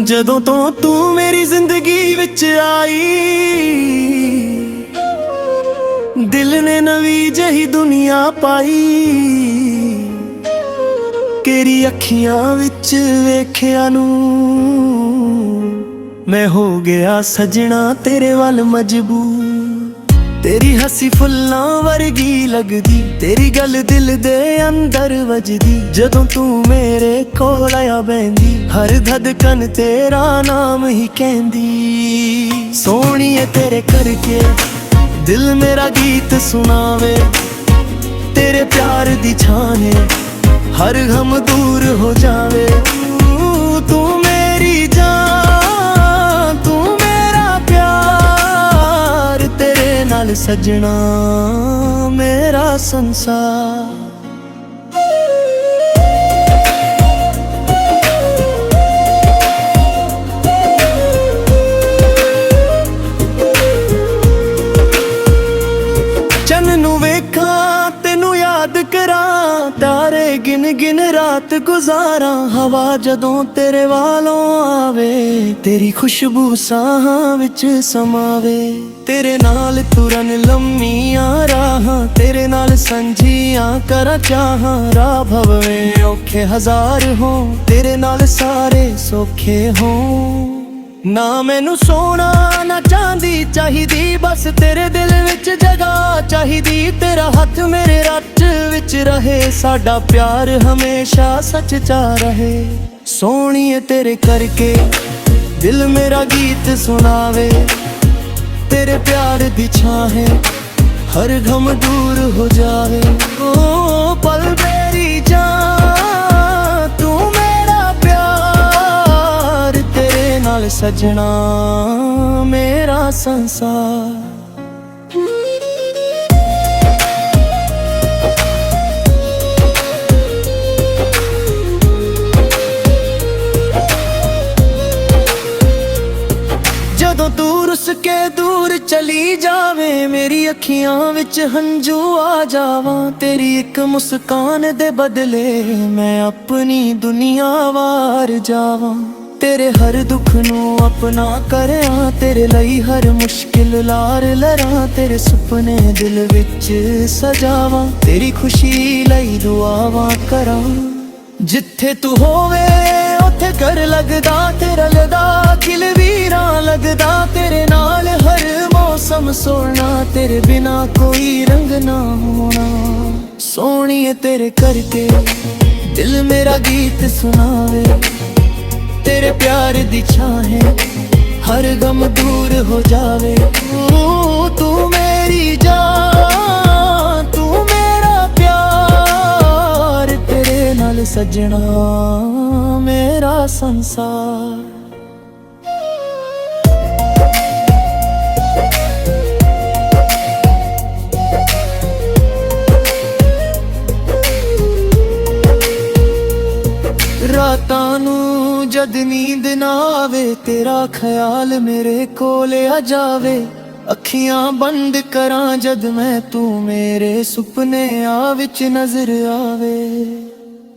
ਜਦੋਂ ਤੋਂ ਤੂੰ ਮੇਰੀ ਜ਼ਿੰਦਗੀ ਵਿੱਚ ਆਈ, ਦਿਲ ਨੇ ਨਵੀਂ ਜਹੀ ਦੁਨੀਆ ਪਾਈ। ਤੇਰੀ ਅੱਖੀਆਂ ਵਿੱਚ ਵੇਖਿਆ ਨੂੰ ਮੈਂ ਹੋ ਗਿਆ ਸਜਣਾ ਤੇਰੇ ਵੱਲ ਮਜਬੂਰ। ਤੇਰੀ ਹੱਸੀ ਫੁੱਲਾਂ ਵਰਗੀ ਲੱਗਦੀ, ਤੇਰੀ ਗੱਲ ਦਿਲ ਦੇ ਅੰਦਰ ਵੱਜਦੀ। ਜਦੋਂ ਤੂੰ ਮੇਰੇ ਕੋਲ ਆ ਬੈਂਦੀ, ਹਰ ਧੜਕਨ ਤੇਰਾ ਨਾਮ ਹੀ ਕਹਿੰਦੀ। ਸੋਹਣੀਏ ਤੇਰੇ ਕਰਕੇ ਦਿਲ ਮੇਰਾ ਗੀਤ ਸੁਣਾਵੇ, ਤੇਰੇ ਪਿਆਰ ਦੀ ਛਾਂ ਨੇ हर गम दूर हो जावे। तू मेरी जान, तू मेरा प्यार, तेरे नाल सजना मेरा संसार। चन्नू वेखा तेनू याद करा, तारे गिन गिन रात गुजारा। हवा जदों तेरे वालों आवे, तेरी खुशबू साहां विच समावे। तेरे नाल तुरन लम्मियां राहां, तेरे नाल संझियां करा चाहां। राह भवे औखे हजार हों, तेरे नाल सारे सौखे हों। ना मैनू सोना ना चांदी चाहिदी, बस तेरे दिल विच जगह चाहिदी। तेरा हथ मेरे रच विच रहे, साडा प्यार हमेशा सच्चा रहे। सोहणीए तेरे करके दिल मेरा गीत सुनावे, तेरे प्यार दी छां है हर गम दूर हो जावे। ओ पल मेरी जान, तू मेरा प्यार, तेरे नाल सजना मेरा संसार। ਜਦੋਂ ਤੂੰ ਰੁੱਸ ਕੇ ਦੂਰ ਚਲੀ ਜਾਵੇ, ਮੇਰੀ ਅੱਖੀਆਂ ਵਿੱਚ ਹੰਝੂ ਆ ਜਾਵਾਂ। ਤੇਰੀ ਇੱਕ ਮੁਸਕਾਨ ਦੇ ਬਦਲੇ ਮੈਂ ਆਪਣੀ ਦੁਨੀਆ ਵਾਰ ਜਾਵਾਂ। ਤੇਰੇ ਹਰ ਦੁੱਖ ਨੂੰ ਆਪਣਾ ਕਰਾਂ, ਤੇਰੇ ਲਈ ਹਰ ਮੁਸ਼ਕਿਲ ਲਾਰ ਲਰਾਂ। ਤੇਰੇ ਸੁਪਨੇ ਦਿਲ ਵਿੱਚ ਸਜਾਵਾਂ, ਤੇਰੀ ਖੁਸ਼ੀ ਲਈ ਦੁਆਵਾਂ ਕਰਾਂ। ਜਿੱਥੇ ਤੂੰ ਹੋਵੇ ਉੱਥੇ ਘਰ ਲੱਗਦਾ, ਤੇਰਾ ਲਦਾ ਖਿਲ ਵੀਰਾਂ ਲੱਗਦਾ। ਤੇਰੇ ਨਾਲ ਹਰ ਮੌਸਮ ਸੋਹਣਾ, ਤੇਰੇ ਬਿਨਾ ਕੋਈ ਰੰਗ ਨਾ ਹੋਣਾ। ਸੋਹਣੀਏ ਤੇਰੇ ਕਰਕੇ ਦਿਲ ਮੇਰਾ ਗੀਤ ਸੁਣਾਵੇ, तेरे प्यार दी छां है हर गम दूर हो जावे। तू मेरी जान, तू मेरा प्यार, तेरे नाल सजना मेरा संसार। ਰਾਤਾਂ ਨੂੰ ਜਦ ਨੀਂਦ ਨਾ ਆਵੇ, ਤੇਰਾ ਖਿਆਲ ਮੇਰੇ ਕੋਲ ਆ ਜਾਵੇ। ਅੱਖੀਆਂ ਬੰਦ ਕਰਾਂ ਜਦ ਮੈਂ, ਤੂੰ ਮੇਰੇ ਸੁਪਨਿਆਂ ਵਿੱਚ ਨਜ਼ਰ ਆਵੇ।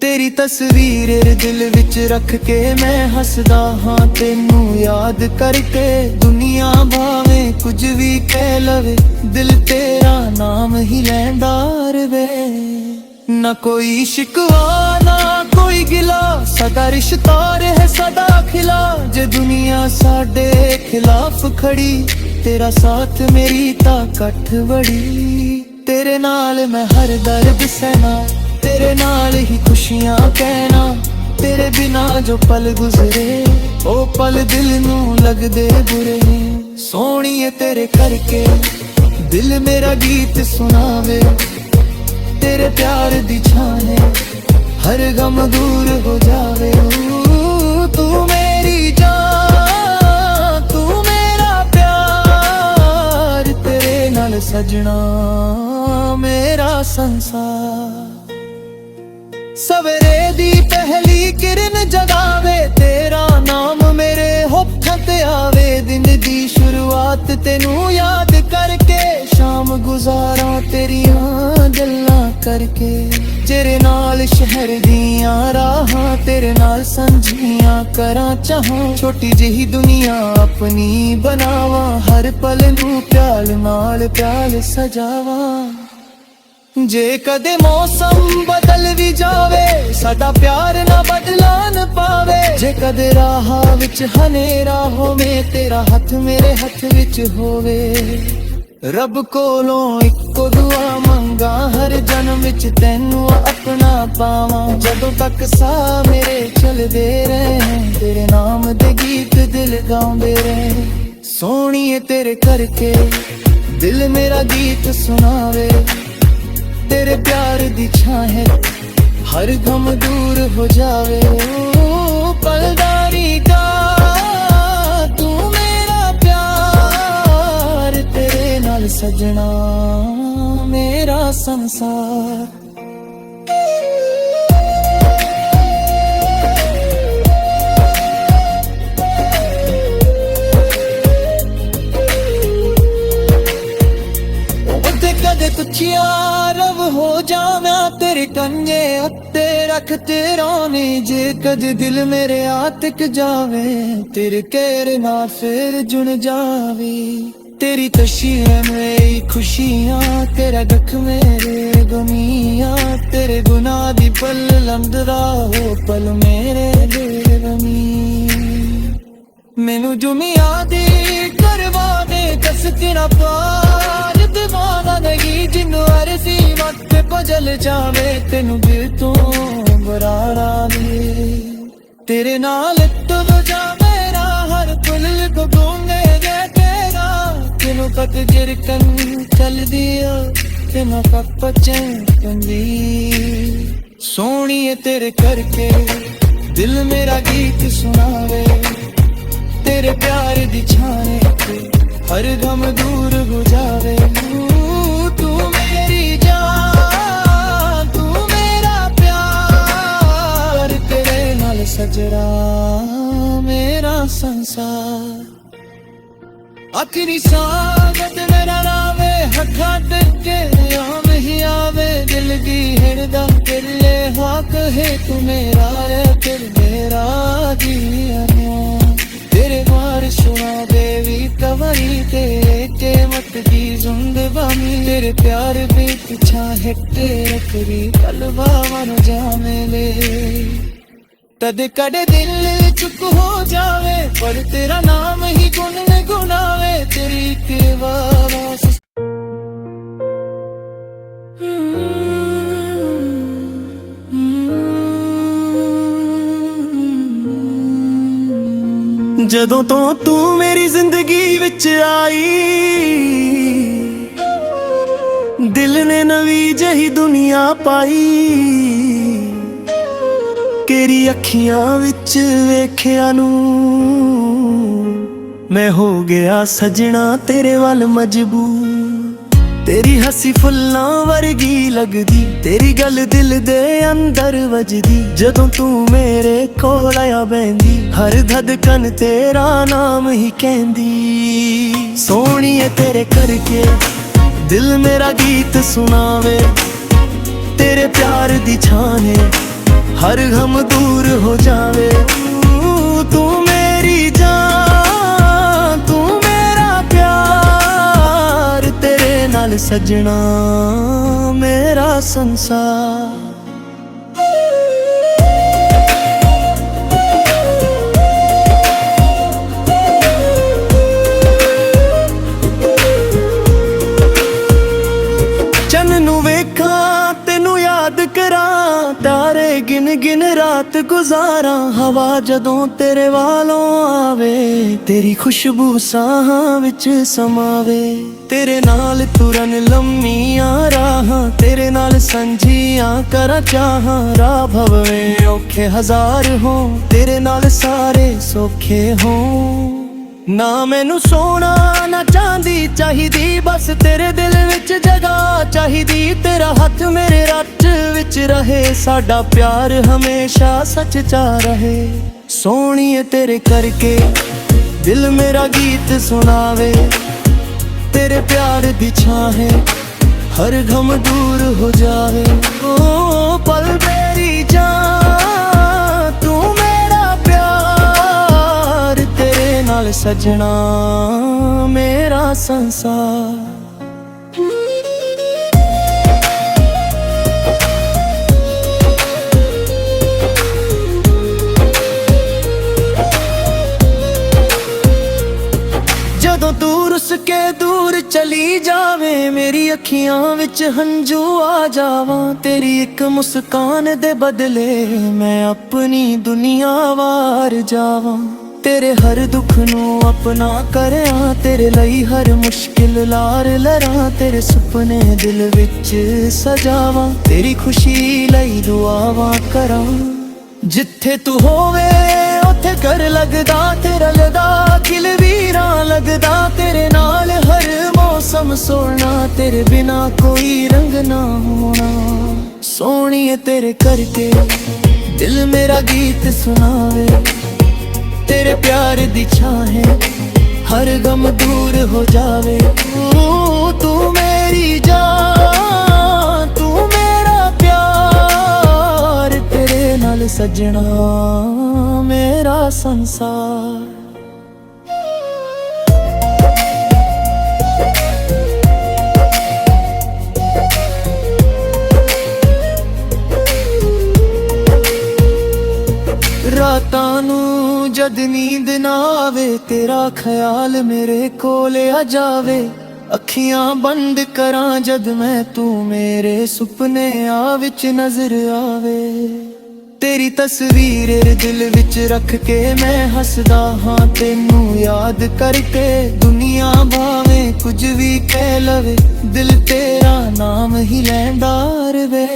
ਤੇਰੀ ਤਸਵੀਰ ਦਿਲ ਵਿੱਚ ਰੱਖ ਕੇ ਮੈਂ ਹੱਸਦਾ ਹਾਂ, ਤੈਨੂੰ ਯਾਦ ਕਰਕੇ। ਦੁਨੀਆ ਭਾਵੇਂ ਕੁਝ ਵੀ ਕਹਿ ਲਵੇ, ਦਿਲ ਤੇਰਾ ਨਾਮ ਹੀ ਲੈਂਦਾ ਰਵੇ। ਨਾ ਕੋਈ ਸ਼ਿਕਵਾ ਨਾ कोई गिला, सदा रिश्ता रहे सदा खिला। जे दुनिया साडे खिलाफ खड़ी, तेरा साथ मेरी ताकत बड़ी। तेरे नाल मैं हर दर्द सहना, तेरे नाल ही खुशियां कहना। तेरे बिना जो पल गुजरे, ओ पल दिल नू लगदे बुरे। सोहणीए तेरे करके दिल मेरा गीत सुनावे, तेरे प्यार दी छां है हर गम दूर हो जावे। तू मेरी जान, तू मेरा प्यार, तेरे नाल सजना मेरा संसार। सवेरे दी पहली किरण जगावे, तेरा नाम मेरे होठां ते आवे। दिन दी शुरुआत तेनू याद करके, शाम गुजारा तेरियां गल्लां करके तेरे नाल शहर दियां राहां तेरे नाल संजियां करा चाहां छोटी जही दुनिया अपनी बनावा हर पल नू प्याल नाल प्याल सजावां जे कदे मौसम बदल भी जावे साडा प्यार ना बदलान पावे जे कदे राह विच हनेरा होवे तेरा हथ मेरे हथ विच होवे रब कोलों इक्को दुआ मंगा हर जन्म विच तैनू अपना पावां जदों तक सा मेरे चलदे रहे तेरे नाम दे गीत दिल गाउंदे रहे सोहणीए तेरे करके दिल मेरा गीत सुनावे तेरे प्यार दी छाहे हर गम दूर हो जावे ओ पलदारी का तू मेरा प्यार तेरे नाल सजना मेरा संसार तुझिया रव हो जावा तेरे कंजे उत्ते रख तेरा ने जे कद दिल मेरे आतिक जावे तेरे कहरे ना फिर जुन जावे तेरी तशीर में खुशियां तेरा दुख मेरे गमियां तेरे गुनाह दी पल लंघदा हो पल मेरे दिल गमी मैनू जुमिया दी करवा दे कस तेरा पार दीवाना नहीं जिन्नू अरसी मत पजल जावे तेनू दिल तो बराड़ा दे तेरे नाल तो बजा मेरा हर पुल को गूंगे जे तेरा तेनू तक जिरकन चल दिया तेनू कप चंदी सोहणीए तेरे करके दिल मेरा गीत सुनावे तेरे प्यार दी छाने पे हर गम दूर हो जावे तू मेरी जान तू मेरा प्यार तेरे नाल सजरा मेरा संसार आखिरी सागत मेरा नावे हथा ते आम ही आवे दिल दी हिरदा तेरे हाक है तू मेरा है फिर मेरा दिया तेरे बार सुना देवी कवरी तेरे के मत की जुंद बामी तेरे प्यार भी पीछा हिट्टे रखरी कलवा मन जामे ले तद कड़े दिल चुप हो जावे पर तेरा नाम ही गुन गुनावे तेरी केवास ਜਦੋਂ ਤੋਂ ਤੂੰ ਮੇਰੀ ਜ਼ਿੰਦਗੀ ਵਿੱਚ ਆਈ ਦਿਲ ਨੇ ਨਵੀਂ ਜਹੀ ਦੁਨੀਆ ਪਾਈ ਤੇਰੀ ਅੱਖੀਆਂ ਵਿੱਚ ਵੇਖਿਆ ਨੂੰ ਮੈਂ ਹੋ ਗਿਆ ਸਜਣਾ ਤੇਰੇ ਵੱਲ ਮਜਬੂਰ तेरी हसी फुल्लां वर्गी लगदी तेरी गल दिल दे अंदर वजदी जदों तू मेरे कोल आया बैंदी हर धड़कन तेरा नाम ही कहंदी सोहणीए तेरे करके दिल मेरा गीत सुनावे तेरे प्यार दी छाने हर गम दूर हो जावे तू मेरी जान तू मेरा प्यार तेरे नाल सजना मेरा संसार तारे गिन गिन रात गुजारा हवा जदों तेरे वालों आवे तेरी खुशबू साहां विच समावे तेरे नाल तुरन लम्मियां राहां तेरे नाल संजियां करा चाहां राह भवे औखे हजार हो तेरे नाल सारे सौखे हो ना मैनू सोना ना चांदी चाहिदी बस तेरे दिल विच जगह चाहिदी तेरा हथ मेरे रच विच रहे साडा प्यार हमेशा सच्चा रहे सोहणीए तेरे करके दिल मेरा गीत सुनावे तेरे प्यार दी छां है हर गम दूर हो जावे। ओ पल मेरी जान तू मेरा प्यार, तेरे नाल सजना मेरा संसार। ਜਦੋਂ ਤੂੰ ਰੁੱਸ ਕੇ ਦੂਰ ਚਲੀ ਜਾਵੇਂ, ਮੇਰੀ ਅੱਖੀਆਂ ਵਿੱਚ ਹੰਝੂ ਆ ਜਾਵਾਂ। ਤੇਰੀ ਇੱਕ ਮੁਸਕਾਨ ਦੇ ਬਦਲੇ ਮੈਂ ਆਪਣੀ ਦੁਨੀਆ ਵਾਰ ਜਾਵਾਂ। ਤੇਰੇ ਹਰ ਦੁੱਖ ਨੂੰ ਆਪਣਾ ਕਰਿਆ, ਤੇਰੇ ਲਈ ਹਰ ਮੁਸ਼ਕਿਲ ਲਾਰ ਲਰਾਂ। ਤੇਰੇ ਸੁਪਨੇ ਦਿਲ ਵਿੱਚ ਸਜਾਵਾਂ, ਤੇਰੀ ਖੁਸ਼ੀ ਲਈ ਦੁਆਵਾਂ ਕਰਾਂ। ਜਿੱਥੇ ਤੂੰ ਹੋਵੇ ਉੱਥੇ ਘਰ ਲੱਗਦਾ, ਤੇਰਾ ਲਦਾ ਕਿਲ ਵੀਰਾਂ ਲੱਗਦਾ। ਤੇਰੇ ਨਾਲ ਹਰ ਮੌਸਮ ਸੋਹਣਾ, ਤੇਰੇ ਬਿਨਾ ਕੋਈ ਰੰਗ ਨਾ ਹੋਣਾ। ਸੋਹਣੀਏ ਤੇਰੇ ਕਰਕੇ ਦਿਲ ਮੇਰਾ ਗੀਤ ਸੁਣਾਵੇ। ਤੇਰੇ ਪਿਆਰ ਦੀ ਛਾਂ ਹੈ ਹਰ ਗਮ ਦੂਰ ਹੋ ਜਾਵੇ। ਤੂੰ ਮੇਰੀ ਜਾਨ ਤੂੰ ਮੇਰਾ ਪਿਆਰ, ਤੇਰੇ ਨਾਲ ਸਜਣਾ ਮੇਰਾ ਸੰਸਾਰ। ਰਾਤਾਂ ਨੂੰ ਜਦ ਨੀਂਦ ਨਾ ਆਵੇ, ਤੇਰਾ ਖਿਆਲ ਮੇਰੇ ਕੋਲ ਆ ਜਾਵੇ। ਅੱਖੀਆਂ ਬੰਦ ਕਰਾਂ ਜਦ ਮੈਂ, ਤੂੰ ਮੇਰੇ ਸੁਪਨਿਆਂ ਵਿੱਚ ਨਜ਼ਰ ਆਵੇ। ਤੇਰੀ ਤਸਵੀਰ ਦਿਲ ਵਿੱਚ ਰੱਖ ਕੇ ਮੈਂ ਹੱਸਦਾ ਹਾਂ ਤੈਨੂੰ ਯਾਦ ਕਰਕੇ। ਦੁਨੀਆ ਭਾਵੇਂ ਕੁਝ ਵੀ ਕਹਿ ਲਵੇ, ਦਿਲ ਤੇਰਾ ਨਾਮ ਹੀ ਲੈਂਦਾ ਰਵੇ।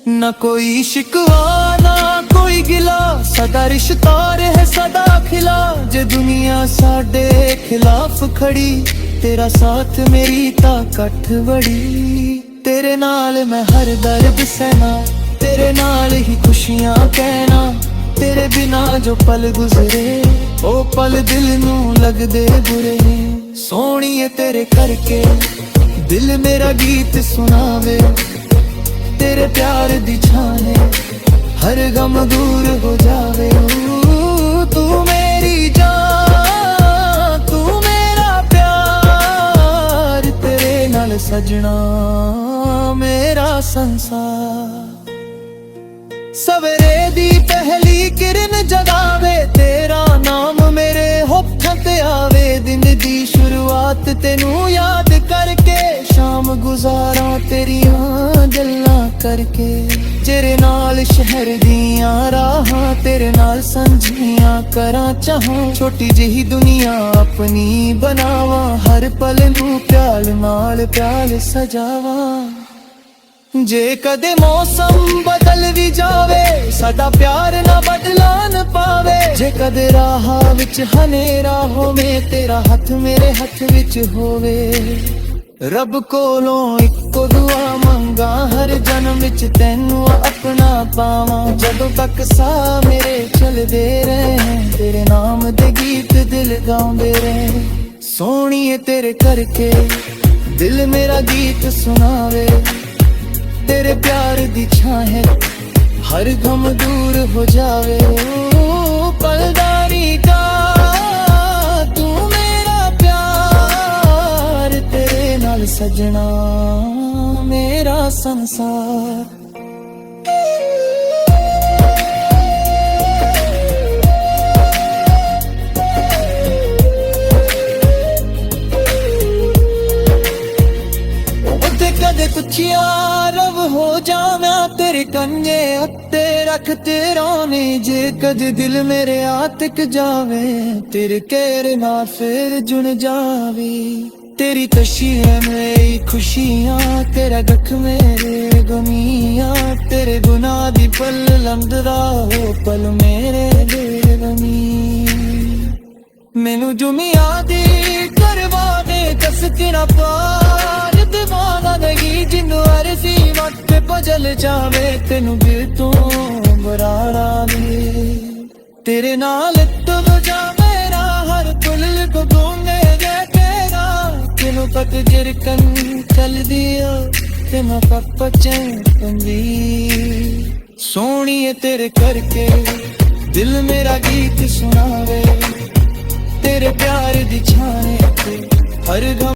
ਨਾ ਕੋਈ ਸ਼ਿਕਵਾ ਨਾ ਕੋਈ ਗਿਲਾ, ਸਦਾ ਰਿਸ਼ਤਾ ਰਹੇ ਸਦਾ ਖਿਲਾ। ਜੇ ਦੁਨੀਆ ਸਾਡੇ ਖਿਲਾਫ ਖੜੀ, ਤੇਰਾ ਸਾਥ ਮੇਰੀ ਤਾਕਤ ਬੜੀ। ਤੇਰੇ ਨਾਲ ਮੈਂ ਹਰ ਦਰਦ ਸਹਿਣਾ, ਤੇਰੇ ਨਾਲ ਹੀ ਖੁਸ਼ੀਆਂ ਕਹਿਣਾ। ਤੇਰੇ ਬਿਨਾ ਜੋ ਪਲ ਗੁਜ਼ਰੇ, ਉਹ ਪਲ ਦਿਲ ਨੂੰ ਲੱਗਦੇ ਬੁਰੇ। ਸੋਹਣੀਏ ਤੇਰੇ ਕਰਕੇ ਦਿਲ ਮੇਰਾ ਗੀਤ ਸੁਣਾਵੇ। ਤੇਰੇ ਪਿਆਰ ਦੀ ਛਾਂ ਹੈ ਹਰ ਗਮ ਦੂਰ ਹੋ ਜਾਵੇ। ਤੂੰ ਮੇਰੀ ਜਾਨ ਤੂੰ ਮੇਰਾ ਪਿਆਰ, ਤੇਰੇ ਨਾਲ ਸਜਣਾ ਮੇਰਾ ਸੰਸਾਰ। ਸਵੇਰੇ ਦੀ ਪਹਿਲੀ ਕਿਰਨ ਜਗਾਵੇ, ਤੇਰਾ ਨਾਮ ਮੇਰੇ ਹੋਠਾਂ ਤੇ ਆਵੇ। ਦਿਨ ਦੀ ਸ਼ੁਰੂਆਤ ਤੈਨੂੰ ਯਾਦ ਕਰਕੇ, ਸ਼ਾਮ ਗੁਜ਼ਾਰਾਂ ਤੇਰੀਆਂ ਗੱਲਾਂ ਕਰਕੇ। ਤੇਰੇ ਨਾਲ ਸ਼ਹਿਰ ਦੀਆਂ ਰਾਹਾਂ, ਤੇਰੇ ਨਾਲ ਸਾਂਝੀਆਂ ਕਰਾਂ ਚਾਹਾਂ। ਛੋਟੀ ਜਿਹੀ ਦੁਨੀਆ ਆਪਣੀ ਬਣਾਵਾਂ, ਹਰ ਪਲ ਨੂੰ ਪਿਆਰ ਨਾਲ ਪਿਆਰ ਸਜਾਵਾਂ। ਜੇ ਕਦੇ ਮੌਸਮ ਬਦਲ ਵੀ ਜਾਵੇ, ਸਾਡਾ ਪਿਆਰ ਨਾ ਬਦਲਾਨ ਪਾਵੇ। ਜੇ ਕਦੇ ਰਾਹ ਵਿੱਚ ਹਨੇਰਾ ਹੋਵੇ, ਤੇਰਾ ਹੱਥ ਮੇਰੇ ਹੱਥ ਵਿੱਚ ਹੋਵੇ। ਰੱਬ ਕੋਲੋਂ ਇੱਕੋ ਦੁਆ ਮੰਗਾ, ਹਰ ਜਨਮ ਵਿੱਚ ਤੈਨੂੰ ਆਪਣਾ ਪਾਵਾਂ। ਜਦੋਂ ਤੱਕ ਸਾਹ ਮੇਰੇ ਚੱਲਦੇ ਰਹੇ, ਤੇਰੇ ਨਾਮ ਦੇ ਗੀਤ ਦਿਲ ਗਾਉਂਦੇ ਰਹੇ। ਸੋਹਣੀਏ ਤੇਰੇ ਕਰਕੇ ਦਿਲ ਮੇਰਾ ਗੀਤ ਸੁਣਾਵੇ। ਤੇਰੇ ਪਿਆਰ ਦੀ ਛਾਂ ਹੈ ਹਰ ਗਮ ਦੂਰ ਹੋ ਜਾਵੇ। ਪਲਦਾਰੀ ਦਾ ਤੂੰ ਮੇਰਾ ਪਿਆਰ, ਤੇਰੇ ਨਾਲ ਸਜਣਾ ਮੇਰਾ ਸੰਸਾਰ। ਕਦੇ ਕੁਛਿਆ ਰਵ ਹੋ ਜਾਵਾਂ, ਤੇਰੇ ਕੰਨੇ ਉੱਤੇ ਰੱਖ ਤੇਰਾ ਨੇ। ਜੇ ਕਦੇ ਦਿਲ ਮੇਰੇ ਆਤਕ ਜਾਵੇ, ਤੇਰੇ ਕਹਿਰ ਨਾਲ ਫਿਰ ਜੁਣ ਜਾਵੇ। तेरी तशीर मेरी खुशियाँ, तेरा गख मेरे गमियाँ। तेरे गुनाह दी पल लंघदा हो पल मेरे बेगमी। मैनू जुमिया दी करवा दे कस तेरा पार दीवाना नहीं। जिन्नू अरसी वक्त पजल जावे, तेनू दिल तो बराड़ा दे। तेरे नाल तो बजा मेरा हर पुल को गूंगे जे तेरा। किन ਜਦੋਂ ਪਤਝੜ ਕੰਨ ਚੱਲਦੀ ਓ ਤੇ ਮੈਂ ਪਪਚਨ ਪੰਦੀ ਸੋਹਣੀਏ ਤੇਰੇ ਕਰਕੇ ਦਿਲ ਮੇਰਾ ਗੀਤ ਸੁਣਾਵੇ तेरे प्यार दी छाने ते हर गम